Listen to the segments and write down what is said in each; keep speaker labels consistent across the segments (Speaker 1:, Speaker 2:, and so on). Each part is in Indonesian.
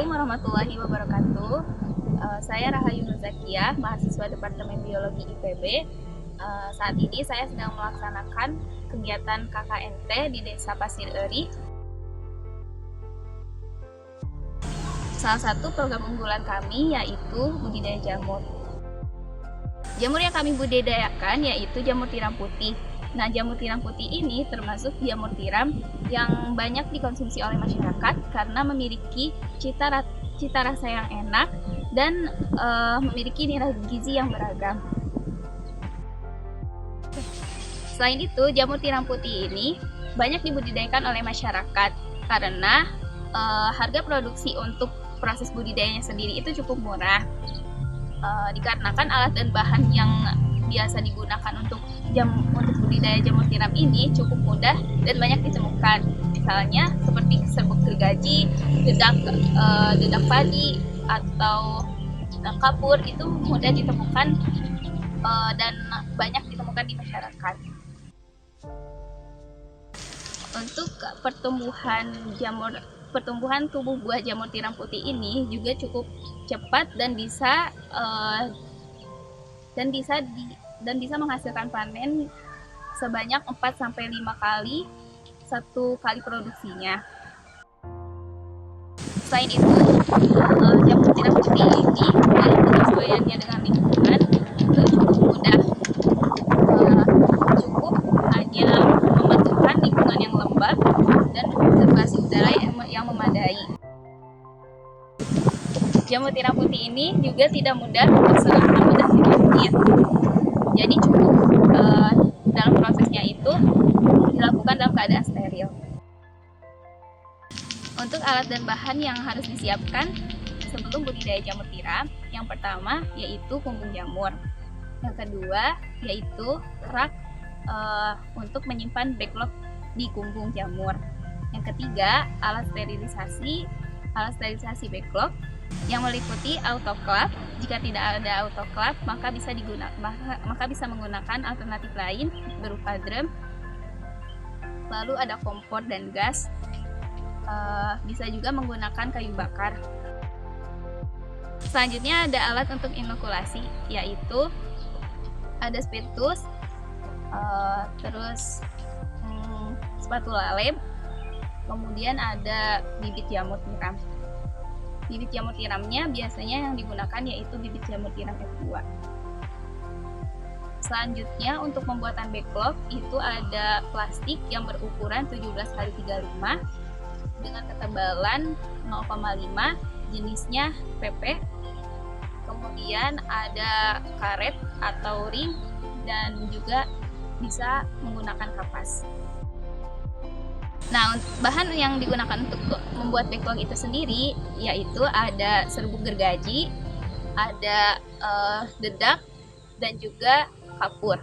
Speaker 1: Assalamualaikum warahmatullahi wabarakatuh. Saya Rahayu Nur Zakiah, mahasiswa Departemen Biologi IPB. Saat ini saya sedang melaksanakan kegiatan KKNT di Desa Pasir Eri. Salah satu program unggulan kami yaitu budidaya jamur. Jamur yang kami budidayakan yaitu jamur tiram putih. Nah, jamur tiram putih ini termasuk jamur tiram yang banyak dikonsumsi oleh masyarakat karena memiliki cita rasa yang enak dan memiliki nilai gizi yang beragam. Selain itu, jamur tiram putih ini banyak dibudidayakan oleh masyarakat karena harga produksi untuk proses budidayanya sendiri itu cukup murah. Dikarenakan alat dan bahan yang biasa digunakan untuk budidaya jamur tiram ini cukup mudah dan banyak ditemukan. Misalnya seperti serbuk gergaji, dedak padi, atau kapur itu mudah ditemukan dan banyak ditemukan di masyarakat. Untuk pertumbuhan tubuh buah jamur tiram putih ini juga cukup cepat dan bisa menghasilkan panen sebanyak 4-5 kali satu kali produksinya. Selain itu, jamur tiram putih ini dalam penyesuaiannya dengan lingkungan itu cukup mudah. Cukup hanya membutuhkan lingkungan yang lembab dan sirkulasi udara yang memadai. Jamur tiram putih ini juga tidak mudah berserabut dan tidak penyakit. Jadi cukup dalam prosesnya itu dilakukan dalam keadaan steril. Untuk alat dan bahan yang harus disiapkan sebelum budidaya jamur tiram, yang pertama yaitu kumbung jamur. Yang kedua yaitu rak untuk menyimpan backlog di kumbung jamur. Yang ketiga, alat sterilisasi backlog yang meliputi autoclave. Jika tidak ada autoclave, maka bisa menggunakan alternatif lain berupa drum. Lalu ada kompor dan gas. Bisa juga menggunakan kayu bakar. Selanjutnya ada alat untuk inokulasi, yaitu ada spiritus, terus spatula lem, kemudian ada bibit jamur tiram. Bibit jamur tiramnya biasanya yang digunakan yaitu bibit jamur tiram F2. Selanjutnya untuk pembuatan backlog itu ada plastik yang berukuran 17x35 dengan ketebalan 0,5, jenisnya PP. Kemudian ada karet atau ring dan juga bisa menggunakan kapas. Nah, bahan yang digunakan untuk membuat backlog itu sendiri yaitu ada serbuk gergaji, ada dedak, dan juga kapur.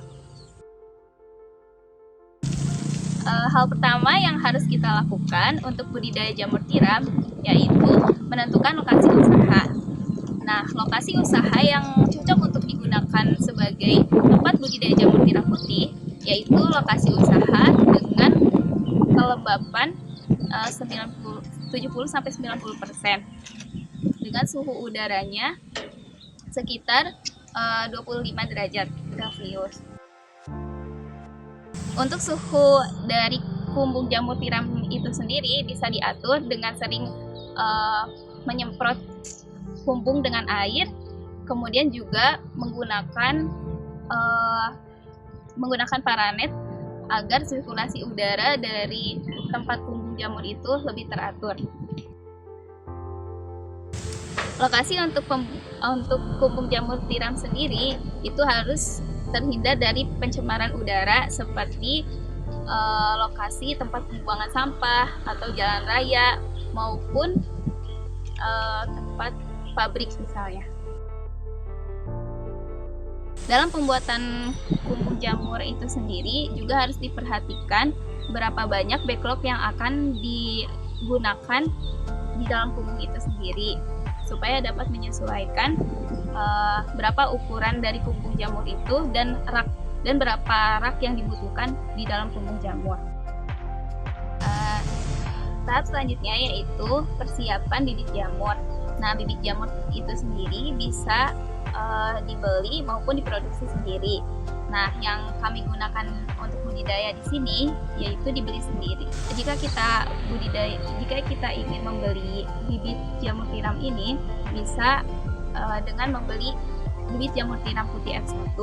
Speaker 1: Hal pertama yang harus kita lakukan untuk budidaya jamur tiram yaitu menentukan lokasi usaha. Nah, lokasi usaha yang cocok untuk digunakan sebagai tempat budidaya jamur tiram putih yaitu lokasi usaha dengan kelembapan 70-90% dengan suhu udaranya sekitar 25 derajat Celcius. Untuk suhu dari kumbung jamur tiram itu sendiri bisa diatur dengan sering menyemprot kumbung dengan air, kemudian juga menggunakan paranet agar sirkulasi udara dari tempat kumbung jamur itu lebih teratur. Lokasi untuk kumbung jamur tiram sendiri itu harus terhindar dari pencemaran udara seperti lokasi tempat pembuangan sampah atau jalan raya maupun tempat pabrik misalnya. Dalam pembuatan kumbung jamur itu sendiri juga harus diperhatikan berapa banyak backlog yang akan digunakan di dalam kumbung itu sendiri supaya dapat menyesuaikan berapa ukuran dari kumbung jamur itu dan berapa rak yang dibutuhkan di dalam kumbung jamur. Tahap selanjutnya yaitu persiapan bibit jamur. Nah, bibit jamur itu sendiri bisa dibeli maupun diproduksi sendiri. Nah, yang kami gunakan untuk budidaya di sini yaitu dibeli sendiri. Jika kita ingin membeli bibit jamur tiram ini, bisa dengan membeli bibit jamur tiram putih F1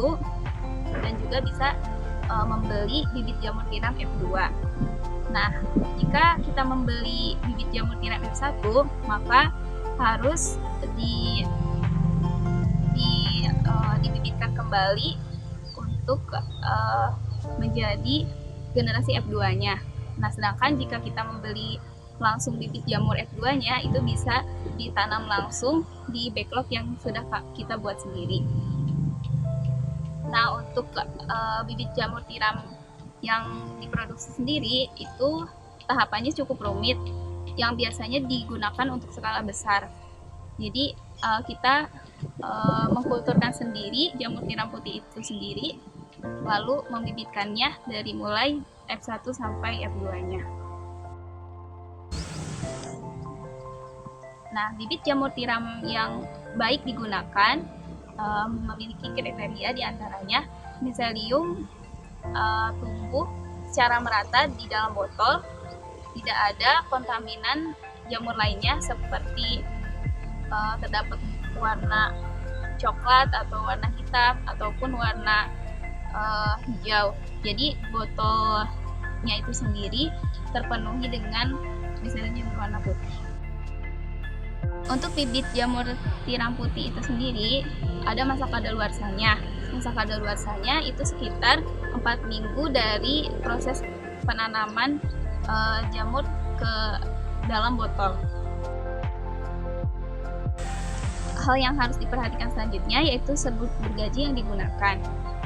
Speaker 1: dan juga bisa membeli bibit jamur tiram F2. Nah, jika kita membeli bibit jamur tiram F1, maka harus dibibitkan kembali untuk menjadi generasi F2-nya. Nah, sedangkan jika kita membeli langsung bibit jamur F2-nya, itu bisa ditanam langsung di backlog yang sudah kita buat sendiri. Nah, untuk bibit jamur tiram yang diproduksi sendiri itu tahapannya cukup rumit, yang biasanya digunakan untuk skala besar. Jadi kita mengkulturkan sendiri jamur tiram putih itu sendiri, lalu membibitkannya dari mulai F1 sampai F2-nya. Nah, bibit jamur tiram yang baik digunakan memiliki kriteria diantaranya miselium tumbuh secara merata di dalam botol, tidak ada kontaminan jamur lainnya seperti terdapat warna coklat atau warna hitam ataupun warna hijau. Jadi botolnya itu sendiri terpenuhi dengan miselium berwarna putih. Untuk bibit jamur tiram putih itu sendiri ada masa kadaluarsanya. Masa kadaluarsanya itu sekitar 4 minggu dari proses penanaman jamur ke dalam botol. Hal yang harus diperhatikan selanjutnya yaitu serbuk gergaji yang digunakan.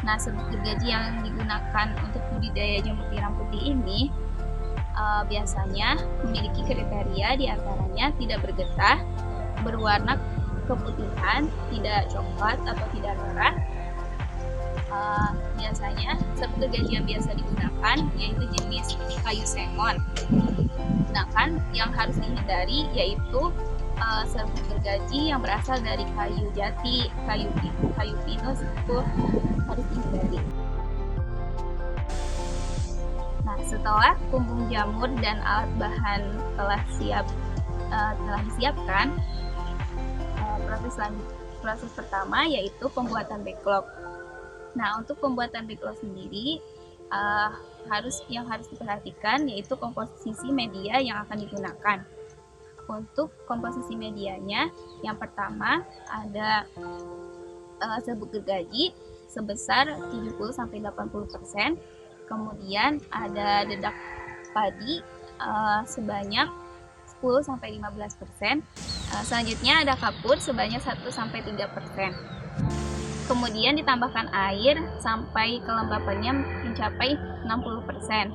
Speaker 1: Nah, serbuk gergaji yang digunakan untuk budidaya jamur tiram putih ini biasanya memiliki kriteria diantaranya tidak bergetah, berwarna keputihan, tidak coklat atau tidak merah. Biasanya serbuk gergaji yang biasa digunakan yaitu jenis kayu sengon. Sedangkan yang harus dihindari yaitu serbuk gergaji yang berasal dari kayu jati, kayu pinus itu harus dihindari. Nah, setelah kumbung jamur dan alat bahan telah disiapkan, proses pertama yaitu pembuatan backlog. Nah, untuk pembuatan backlog sendiri yang harus diperhatikan yaitu komposisi media yang akan digunakan. Untuk komposisi medianya, yang pertama ada serbuk gergaji sebesar 70-80%, kemudian ada dedak padi sebanyak 10-15%, selanjutnya ada kapur sebanyak 1-3%. Kemudian ditambahkan air sampai kelembapannya mencapai 60%.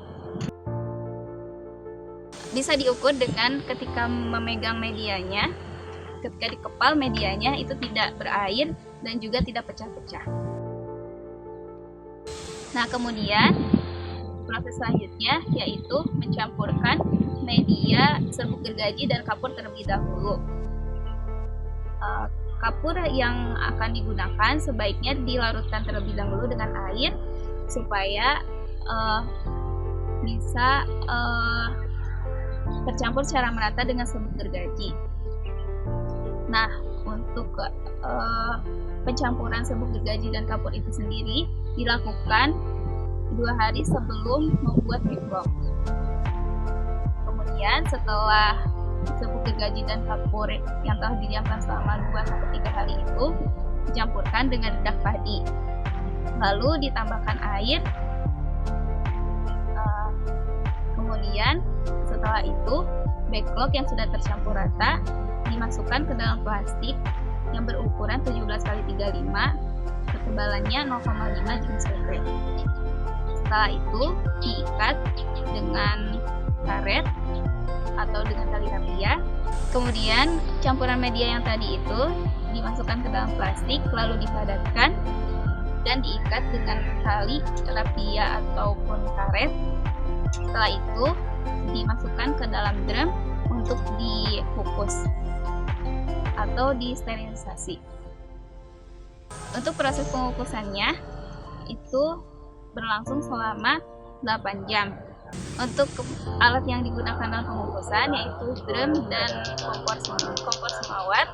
Speaker 1: Bisa diukur dengan ketika memegang medianya, ketika dikepal medianya itu tidak berair dan juga tidak pecah-pecah. Nah, kemudian proses selanjutnya yaitu mencampurkan media serbuk gergaji dan kapur terlebih dahulu. Kapur yang akan digunakan sebaiknya dilarutkan terlebih dahulu dengan air supaya bisa tercampur secara merata dengan serbuk gergaji. Nah, untuk pencampuran serbuk gergaji dan kapur itu sendiri dilakukan 2 hari sebelum membuat backlog. Kemudian setelah serbuk gergaji dan kapur yang telah didiamkan selama 2-3 hari itu dicampurkan dengan dedak padi, lalu ditambahkan air. Kemudian setelah itu backlog yang sudah tercampur rata dimasukkan ke dalam plastik yang berukuran 17x35, ketebalannya 0,5 jenis PP. Setelah itu diikat dengan karet atau dengan tali rapia. Kemudian campuran media yang tadi itu dimasukkan ke dalam plastik lalu dipadatkan dan diikat dengan tali rapia ataupun karet. Setelah itu dimasukkan ke dalam drum untuk dikukus atau disterilisasi. Untuk proses pengukusannya itu berlangsung selama 8 jam. Untuk alat yang digunakan dalam pengukusan yaitu drum dan kompor semawat.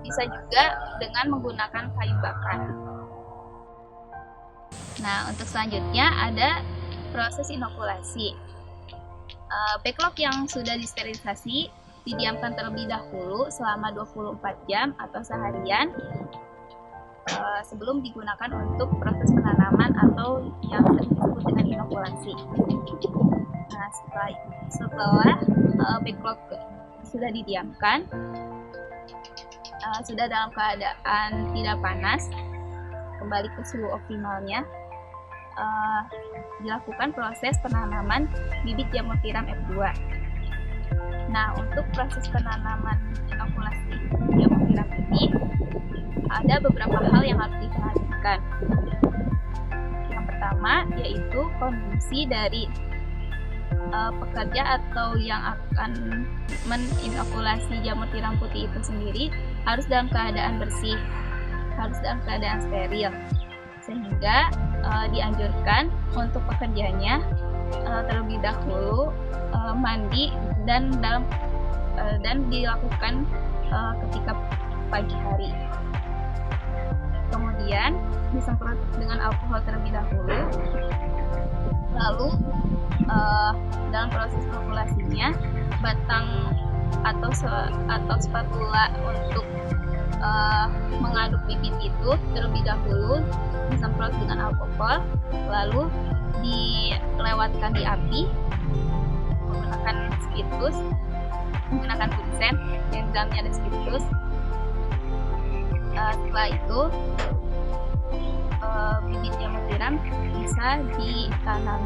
Speaker 1: Bisa juga dengan menggunakan kayu bakar. Nah, untuk selanjutnya ada proses inokulasi. Backlog yang sudah disterilisasi didiamkan terlebih dahulu selama 24 jam atau seharian sebelum digunakan untuk proses penanaman atau yang disebut dengan inokulasi. Nah, setelah backlog sudah didiamkan, sudah dalam keadaan tidak panas, kembali ke suhu optimalnya, dilakukan proses penanaman bibit jamur tiram F2. Nah, untuk proses penanaman inokulasi jamur tiram ini ada beberapa hal yang harus diperhatikan. Yang pertama yaitu kondisi dari pekerja atau yang akan meninokulasi jamur tiram putih itu sendiri harus dalam keadaan bersih, harus dalam keadaan steril, sehingga dianjurkan untuk pekerjanya terlebih dahulu mandi dan dilakukan ketika pagi hari. Kemudian disemprot dengan alkohol terlebih dahulu. Lalu dalam proses inokulasinya, batang atau spatula untuk mengaduk bibit itu terlebih dahulu disemprot dengan alkohol, lalu dilewatkan di api menggunakan spiritus, menggunakan kuncen yang dalamnya ada spiritus. Setelah itu bibit jamur tiram bisa ditanam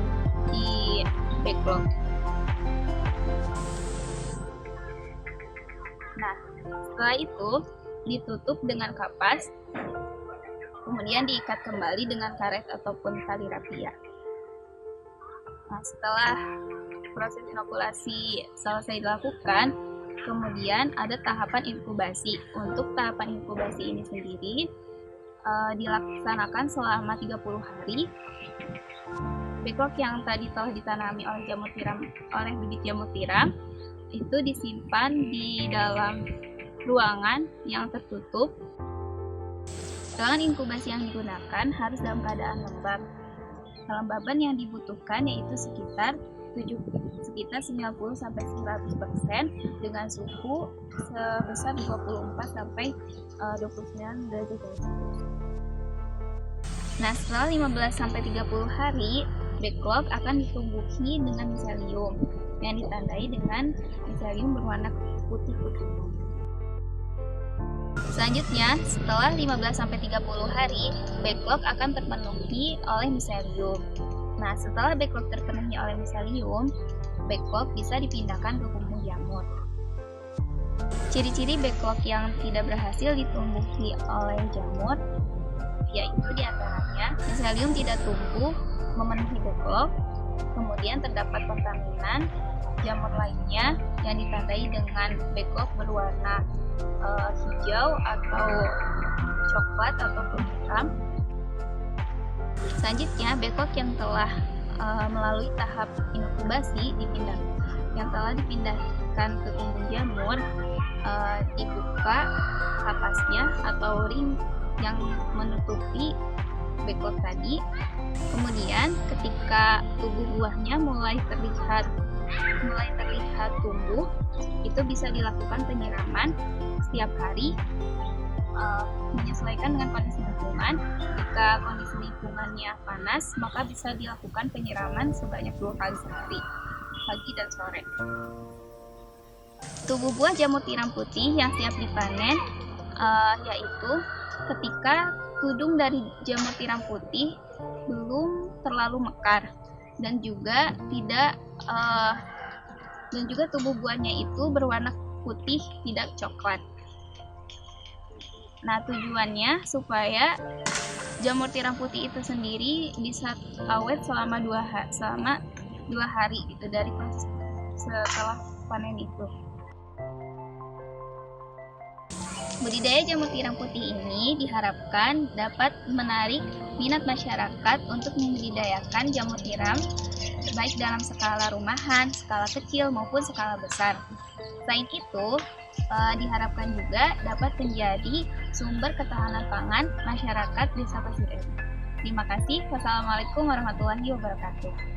Speaker 1: di backlog. Nah, setelah itu ditutup dengan kapas, kemudian diikat kembali dengan karet ataupun tali rapia. Nah, setelah proses inokulasi selesai dilakukan, kemudian ada tahapan inkubasi. Untuk tahapan inkubasi ini sendiri dilaksanakan selama 30 hari. Backlog yang tadi telah ditanami oleh bibit jamur tiram itu disimpan di dalam ruangan yang tertutup. Ruangan inkubasi yang digunakan harus dalam keadaan lembab. Kelembaban yang dibutuhkan yaitu sekitar 90-100% dengan suhu sebesar 24-29 derajat Celcius. Nah, setelah 15-30 hari, backlog akan ditumbuhi dengan miselium yang ditandai dengan miselium berwarna putih-putih. Selanjutnya, setelah 15-30 hari, backlog akan terpenuhi oleh miselium. Nah, setelah backlog terpenuhi oleh miselium, backlog bisa dipindahkan ke kumpung jamur. Ciri-ciri backlog yang tidak berhasil ditumbuhi oleh jamur yaitu diantaranya miselium tidak tumbuh memenuhi backlog, kemudian terdapat kontaminan jamur lainnya yang ditandai dengan backlog berwarna hijau atau coklat ataupun hitam. Selanjutnya, backlog yang telah melalui tahap inkubasi dipindahkan ke kumpung jamur, dibuka kapasnya atau ring yang menutupi backlog tadi. Kemudian ketika tubuh buahnya mulai terlihat tumbuh, itu bisa dilakukan penyiraman setiap hari menyesuaikan dengan kondisi lingkungan. Jika kondisi lingkungannya panas, maka bisa dilakukan penyiraman sebanyak 2 kali sehari, pagi dan sore. Tubuh buah jamur tiram putih yang siap dipanen yaitu ketika tudung dari jamur tiram putih belum terlalu mekar dan juga tubuh buahnya itu berwarna putih, tidak coklat. Nah, tujuannya supaya jamur tiram putih itu sendiri bisa awet selama 2 hari gitu dari proses setelah panen itu. Budidaya jamur tiram putih ini diharapkan dapat menarik minat masyarakat untuk membudidayakan jamur tiram baik dalam skala rumahan, skala kecil maupun skala besar. Selain itu, diharapkan juga dapat menjadi sumber ketahanan pangan masyarakat Desa Pasir Eri. Terima kasih. Wassalamualaikum warahmatullahi wabarakatuh.